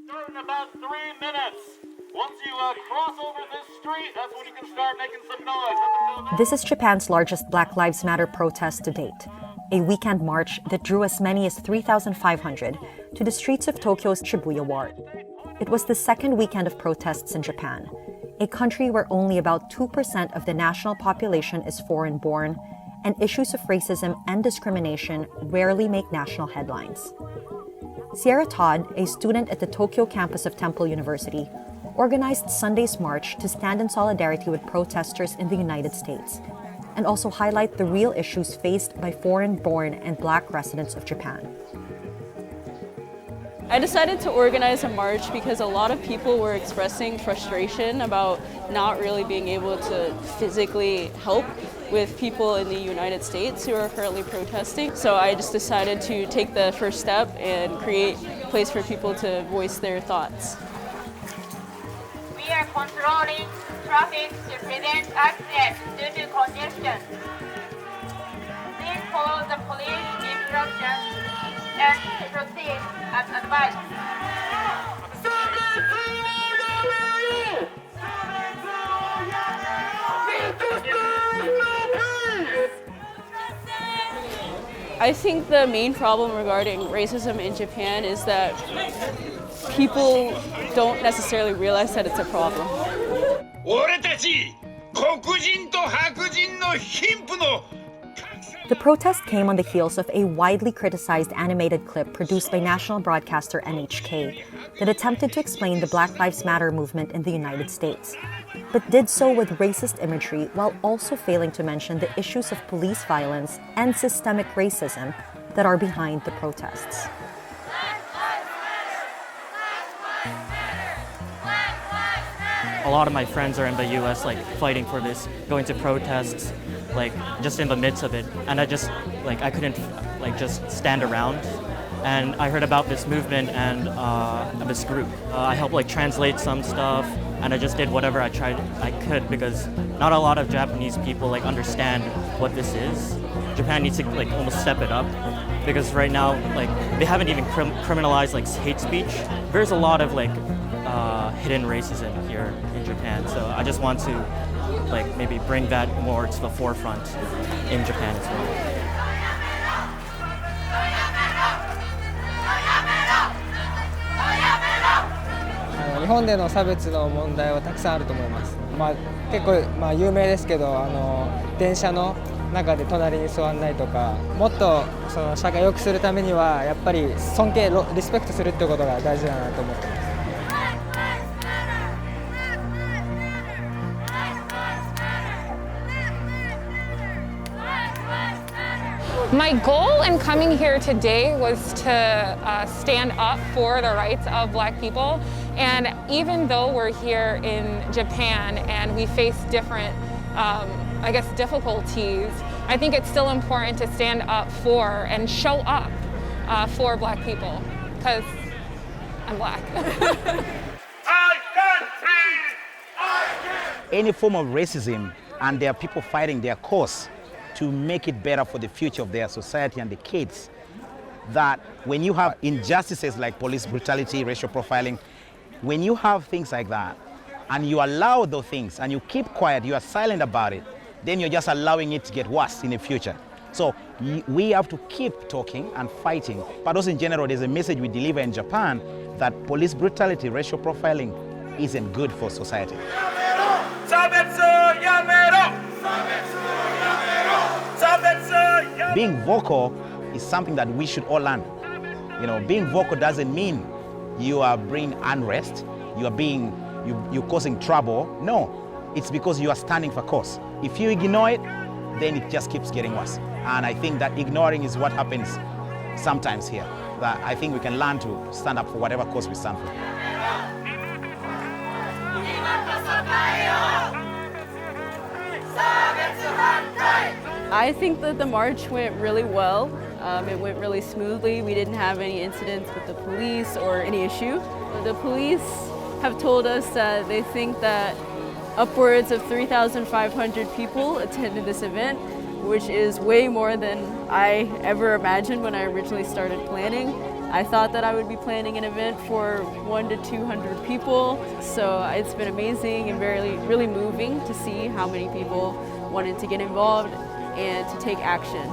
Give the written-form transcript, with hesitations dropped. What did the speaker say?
Start in about 3 minutes. Once you cross over this street, that's when you can start making some noise. This is Japan's largest Black Lives Matter protest to date, a weekend march that drew as many as 3,500 to the streets of Tokyo's Shibuya ward. It was the second weekend of protests in Japan, a country where only about 2% of the national population is foreign-born, and issues of racism and discrimination rarely make national headlines. Sierra Todd, a student at the Tokyo campus of Temple University, organized Sunday's march to stand in solidarity with protesters in the United States and also highlight the real issues faced by foreign-born and Black residents of Japan. I decided to organize a march because a lot of people were expressing frustration about not really being able to physically help with people in the United States who are currently protesting. So I just decided to take the first step and create a place for people to voice their thoughts. We are controlling traffic to prevent accidents due to congestion. Please follow the police instructions and proceed as advised. I think the main problem regarding racism in Japan is that people don't necessarily realize that it's a problem. 俺たち黒人と白人の貧富の The protest came on the heels of a widely criticized animated clip produced by national broadcaster NHK that attempted to explain the Black Lives Matter movement in the United States, but did so with racist imagery while also failing to mention the issues of police violence and systemic racism that are behind the protests. A lot of my friends are in the US, like fighting for this, going to protests, like just in the midst of it. And I just, like, I couldn't like just stand around. And I heard about this movement and this group. I helped like translate some stuff, and I just did whatever I could because not a lot of Japanese people like understand what this is. Japan needs to like almost step it up because right now like they haven't even criminalized like hate speech. There's a lot of like hidden racism here in Japan, so I just want to like maybe bring that more to the forefront in Japan as well. 日本での差別の問題はたくさんあると思います。結構有名ですけど、電車の中で隣に座らないとか、もっとその社会を良くするためにはやっぱり尊敬、リスペクトするってことが大事だなと思ってます。 My goal in coming here today was to stand up for the rights of Black people. And even though we're here in Japan and we face different, I guess, difficulties, I think it's still important to stand up for and show up for Black people, because I'm Black. Any form of racism, and there are people fighting their cause to make it better for the future of their society and the kids. That when you have injustices like police brutality, racial profiling, when you have things like that, and you allow those things, and you keep quiet, you are silent about it, then you're just allowing it to get worse in the future. So we have to keep talking and fighting. But also in general, there's a message we deliver in Japan that police brutality, racial profiling isn't good for society. Being vocal is something that we should all learn. You know, being vocal doesn't mean you are bringing unrest, you're causing trouble. No, it's because you are standing for cause. If you ignore it, then it just keeps getting worse. And I think that ignoring is what happens sometimes here. That I think we can learn to stand up for whatever cause we stand for. I think that the march went really well. It went really smoothly. We didn't have any incidents with the police or any issue. The police have told us that they think that upwards of 3,500 people attended this event, which is way more than I ever imagined when I originally started planning. I thought that I would be planning an event for 100 to 200 people, so it's been amazing and really moving to see how many people wanted to get involved and to take action.